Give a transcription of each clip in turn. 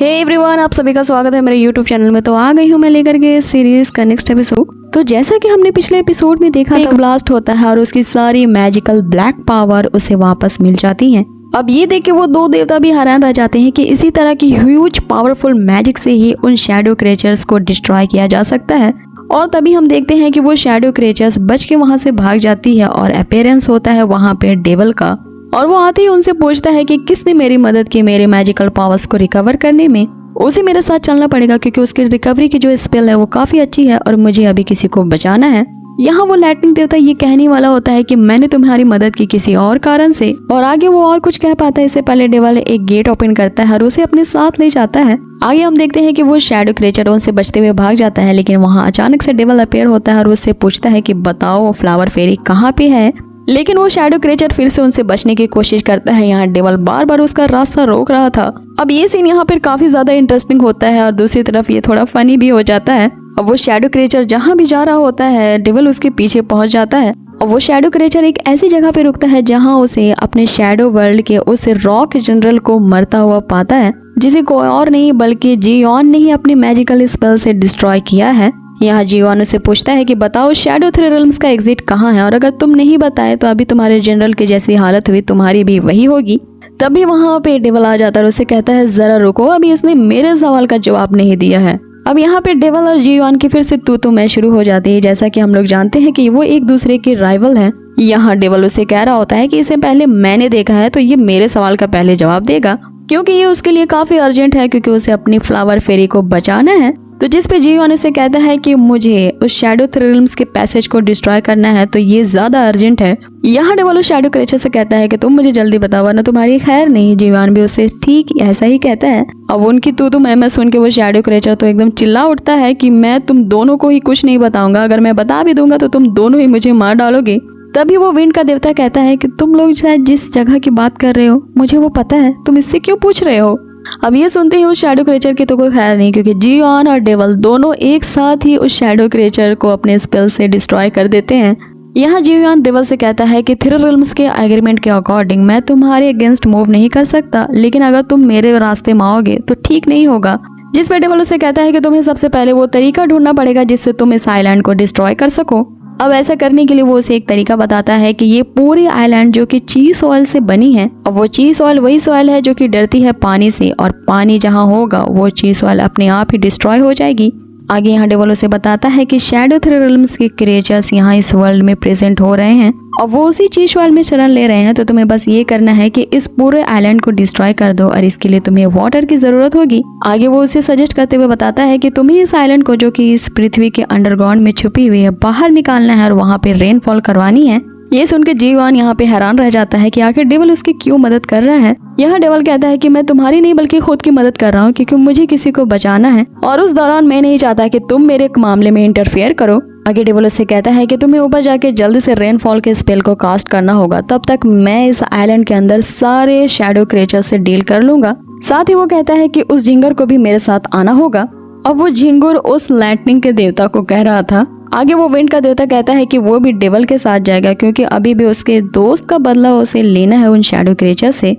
Hey everyone, आप सभी का स्वागत है मेरे यूट्यूब चैनल में। तो आ गई हूँ मैं लेकर के सीरीज का नेक्स्ट एपिसोड। तो जैसा कि हमने पिछले एपिसोड में देखा था, ब्लास्ट होता है और उसकी सारी मैजिकल ब्लैक पावर उसे वापस मिल जाती है। अब ये देख के वो दो देवता भी हैरान रह जाते हैं कि इसी तरह की ह्यूज पावरफुल मैजिक से ही उन शैडो क्रिएचर्स को डिस्ट्रॉय किया जा सकता है। और तभी हम देखते हैं कि वो शैडो क्रिएचर्स बच के वहां से भाग जाती है और अपीयरेंस होता है वहां पे डेविल का। और वो आते ही उनसे पूछता है कि किसने मेरी मदद की मेरे मैजिकल पावर्स को रिकवर करने में। उसे मेरे साथ चलना पड़ेगा क्योंकि उसकी रिकवरी की जो स्पेल है वो काफी अच्छी है और मुझे अभी किसी को बचाना है। यहाँ वो लाइटनिंग देवता ये कहने वाला होता है कि मैंने तुम्हारी मदद की किसी और कारण से, और आगे वो और कुछ कह पाता है इससे पहले डेविल एक गेट ओपन करता है और उसे अपने साथ ले जाता है। आगे हम देखते हैं कि वो शैडो क्रिएचर उनसे बचते हुए भाग जाता है, लेकिन वहाँ अचानक से डेविल अपीयर होता है और उससे पूछता है कि बताओ वो फ्लावर फेरी कहाँ पे है। लेकिन वो शैडो क्रिएचर फिर से उनसे बचने की कोशिश करता है। यहाँ डेविल बार बार उसका रास्ता रोक रहा था। अब ये सीन यहाँ पर काफी ज्यादा इंटरेस्टिंग होता है और दूसरी तरफ ये थोड़ा फनी भी हो जाता है। अब वो शैडो क्रिएचर जहाँ भी जा रहा होता है डेविल उसके पीछे पहुंच जाता है और वो शैडो क्रिएचर एक ऐसी जगह पे रुकता है जहाँ उसे अपने शैडो वर्ल्ड के उस रॉक जनरल को मरता हुआ पाता है, जिसे कोई और नहीं बल्कि जियोन ने ही अपने मैजिकल स्पेल से डिस्ट्रॉय किया है। यहाँ जियोन उसे पूछता है कि बताओ शैडो थ्री रिल्म्स का एग्जिट कहाँ है, और अगर तुम नहीं बताए तो अभी तुम्हारे जनरल की जैसी हालत हुई तुम्हारी भी वही होगी। तभी वहाँ पे डेविल आ जाता है और उसे कहता है जरा रुको, अभी इसने मेरे सवाल का जवाब नहीं दिया है। अब यहाँ पे डेविल और जियोन की फिर से तू मैं शुरू हो जाती है। जैसा कि हम लोग जानते हैं कि वो एक दूसरे के राइवल हैं। यहाँ डेविल उसे कह रहा होता है कि इसे पहले मैंने देखा है तो ये मेरे सवाल का पहले जवाब देगा, क्योंकि ये उसके लिए काफी अर्जेंट है, क्योंकि उसे अपनी फ्लावर फेरी को बचाना है। तो जिस पे जियोन से कहता है कि मुझे उस शैडो थ्री रिल्म्स के पैसेज को डिस्ट्रॉय करना है, तो ये ज्यादा अर्जेंट है। यहाँ डेविल उस शैडो क्रिएचर से कहता है कि तुम मुझे जल्दी बताओ वरना तुम्हारी खैर नहीं। जियोन भी उससे ठीक ऐसा ही कहता है। अब उनकी तू मैं सुन के वो शैडो क्रिएचर तो एकदम चिल्ला उठता है कि मैं तुम दोनों को ही कुछ नहीं बताऊंगा, अगर मैं बता भी दूंगा तो तुम दोनों ही मुझे मार डालोगे। तभी वो विंड का देवता कहता है कि तुम लोग शायद जिस जगह की बात कर रहे हो मुझे वो पता है, तुम इससे क्यों पूछ रहे हो। अब ये सुनते ही उस शैडो क्रिएचर की तो कोई खैर नहीं, क्योंकि जियोन और डेविल दोनों एक साथ ही उस शैडो क्रिएचर को अपने स्पेल से डिस्ट्रॉय कर देते हैं। यहाँ जियोन डेविल से कहता है कि थ्री रिल्म्स के एग्रीमेंट के अकॉर्डिंग मैं तुम्हारे अगेंस्ट मूव नहीं कर सकता, लेकिन अगर तुम मेरे रास्ते में आओगे तो ठीक नहीं होगा। जिस पे डेविल उसे कहता है कि तुम्हें सबसे पहले वो तरीका ढूंढना पड़ेगा जिससे तुम इस आइलैंड को डिस्ट्रॉय कर सको। अब ऐसा करने के लिए वो उसे एक तरीका बताता है कि ये पूरी आइलैंड जो कि चीज ऑयल से बनी है, और वो चीज ऑयल वही सॉइल है जो कि डरती है पानी से, और पानी जहाँ होगा वो चीज ऑयल अपने आप ही डिस्ट्रॉय हो जाएगी। आगे यहाँ डेविल उसे बताता है कि शैडो थ्री रिल्म्स के क्रिएचर्स यहाँ इस वर्ल्ड में प्रेजेंट हो रहे हैं और वो उसी चीज ऑयल में शरण ले रहे हैं। तो तुम्हें बस ये करना है कि इस पूरे आइलैंड को डिस्ट्रॉय कर दो, और इसके लिए तुम्हें वाटर की जरूरत होगी। आगे वो उसे सजेस्ट करते हुए बताता है कि तुम्हें इस आइलैंड को जो कि इस पृथ्वी के अंडरग्राउंड में छुपी हुई है बाहर निकालना है और वहाँ पे रेनफॉल करवानी है। ये सुनकर जियोन यहाँ पे हैरान रह जाता है कि आखिर डेविल उसकी क्यों मदद कर रहा है। यहाँ डेविल कहता है कि मैं तुम्हारी नहीं बल्कि खुद की मदद कर रहा हूँ, क्योंकि मुझे किसी को बचाना है और उस दौरान मैं नहीं चाहता कि तुम मेरे मामले में इंटरफेयर करो। आगे डेविल उससे कहता है कि तुम्हें ऊपर जाके जल्दी से रेनफॉल के स्पेल को कास्ट करना होगा, तब तक मैं इस आइलैंड के अंदर सारे शैडो क्रिएचर से डील कर लूंगा। साथ ही वो कहता है कि उस झिंगर को भी मेरे साथ आना होगा। अब वो झिंगुर उस लाइटनिंग के देवता को कह रहा था। आगे वो विंड का देवता कहता है कि वो भी डेविल के साथ जाएगा, क्योंकि अभी भी उसके दोस्त का बदला उसे लेना है उन शैडो क्रिएचर से।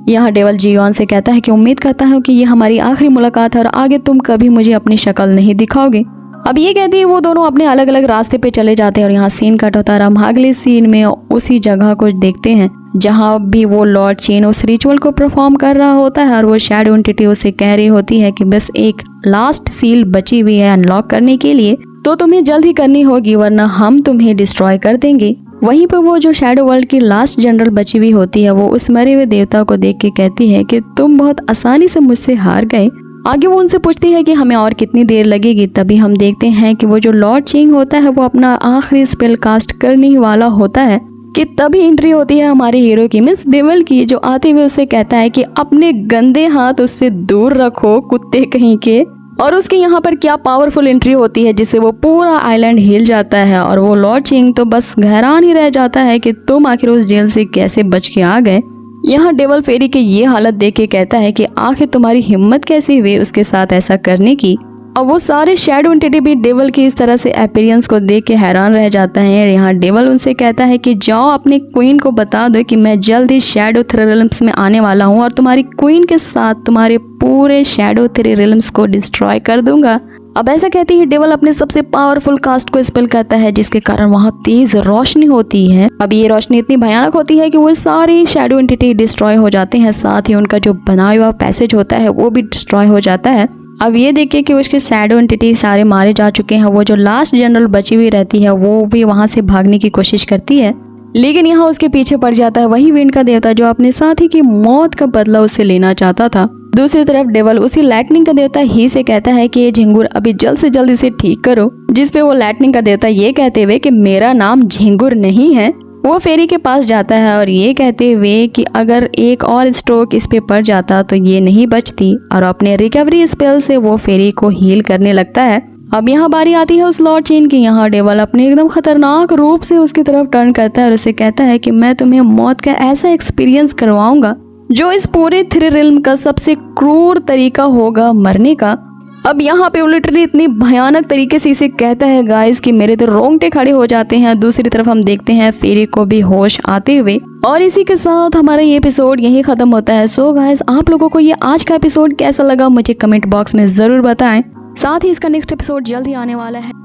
यहाँ डेविल जियोन से कहता है कि उम्मीद करता हूँ कि ये हमारी आखिरी मुलाकात है और आगे तुम कभी मुझे अपनी शक्ल नहीं दिखाओगे। अब ये कहते ही वो दोनों अपने अलग अलग रास्ते पे चले जाते हैं और यहाँ सीन कट होता है। हम अगले सीन में उसी जगह को देखते हैं जहाँ भी वो लॉर्ड चेन उस रिचुअल को परफॉर्म कर रहा होता है और वो शैडो एंटिटी उसे कह रही होती है कि बस एक लास्ट सील बची हुई है अनलॉक करने के लिए, तो तुम्हें जल्द ही करनी होगी वरना हम तुम्हें डिस्ट्रॉय कर देंगे। वहीं पर वो जो शैडो वर्ल्ड की लास्ट जनरल बची हुई होती है वो उस मरे हुए देवता को देख के कहती है कि तुम बहुत आसानी से मुझसे हार गए। आगे वो उनसे पूछती है कि हमें और कितनी देर लगेगी। तभी हम देखते हैं कि वो जो लॉर्ड चिंग होता है वो अपना आखिरी स्पेल कास्ट करने ही वाला होता है कि तभी एंट्री होती है हमारे हीरो की, मिस डेविल की, जो आते हुए उसे कहता है कि अपने गंदे हाथ उससे दूर रखो कुत्ते कहीं के। और उसके यहाँ पर क्या पावरफुल एंट्री होती है जिससे वो पूरा आइलैंड हिल जाता है और वो लॉर्ड चिंग तो बस हैरान ही रह जाता है कि तुम आखिर उस जेल से कैसे बच के आ गए। यहाँ डेविल फेरी के ये हालत देख के कहता है कि आखिर तुम्हारी हिम्मत कैसे हुई उसके साथ ऐसा करने की। अब वो सारे शैडो एंटिटी भी डेवल की इस तरह से अपीयरेंस को देख के हैरान रह जाते हैं। यहाँ डेवल उनसे कहता है कि जाओ अपनी क्वीन को बता दो कि मैं जल्द ही शैडो 3 रिलम्स में आने वाला हूँ और तुम्हारी क्वीन के साथ तुम्हारे पूरे शैडो 3 रिलम्स को डिस्ट्रॉय कर दूंगा। अब ऐसा कहती है डेवल अपने सबसे पावरफुल कास्ट को स्पेल करता है, जिसके कारण वहाँ तेज रोशनी होती है। अब ये रोशनी इतनी भयानक होती है कि वो सारी शैडो एंटिटी डिस्ट्रॉय हो जाते हैं, साथ ही उनका जो बनाया हुआ पैसेज होता है वो भी डिस्ट्रॉय हो जाता है। अब ये देखिए कि उसके शैडो एंटिटी सारे मारे जा चुके हैं। वो जो लास्ट जनरल बची हुई रहती है वो भी वहाँ से भागने की कोशिश करती है, लेकिन यहाँ उसके पीछे पड़ जाता है वही विंड का देवता जो अपने साथी की मौत का बदला उससे लेना चाहता था। दूसरी तरफ डेवल उसी लाइटनिंग का देवता ही से कहता है कि ये झिंगुर अभी जल्द से जल्द इसे ठीक करो, जिसपे वो लाइटनिंग का देवता ये कहते हुए कि मेरा नाम झिंगुर नहीं है, वो फेरी के पास जाता है और ये कहते हुए कि अगर एक और स्ट्रोक इस पे पड़ जाता तो ये नहीं बचती, और अपने रिकवरी स्पेल से वो फेरी को हील करने लगता है। अब यहाँ बारी आती है उस लॉर्ड चेन की। यहाँ डेवल अपने एकदम खतरनाक रूप से उसकी तरफ टर्न करता है और उसे कहता है कि मैं तुम्हें मौत का ऐसा एक्सपीरियंस करवाऊंगा जो इस पूरे 3 रिल्म का सबसे क्रूर तरीका होगा मरने का। अब यहाँ पे लिटरली इतनी भयानक तरीके से इसे कहता है गाइस कि मेरे तो रोंगटे खड़े हो जाते हैं। दूसरी तरफ हम देखते हैं फेरी को भी होश आते हुए, और इसी के साथ हमारा ये एपिसोड यहीं खत्म होता है। सो गाइस, आप लोगों को ये आज का एपिसोड कैसा लगा मुझे कमेंट बॉक्स में जरूर बताएं। साथ ही इसका नेक्स्ट एपिसोड जल्द ही आने वाला है।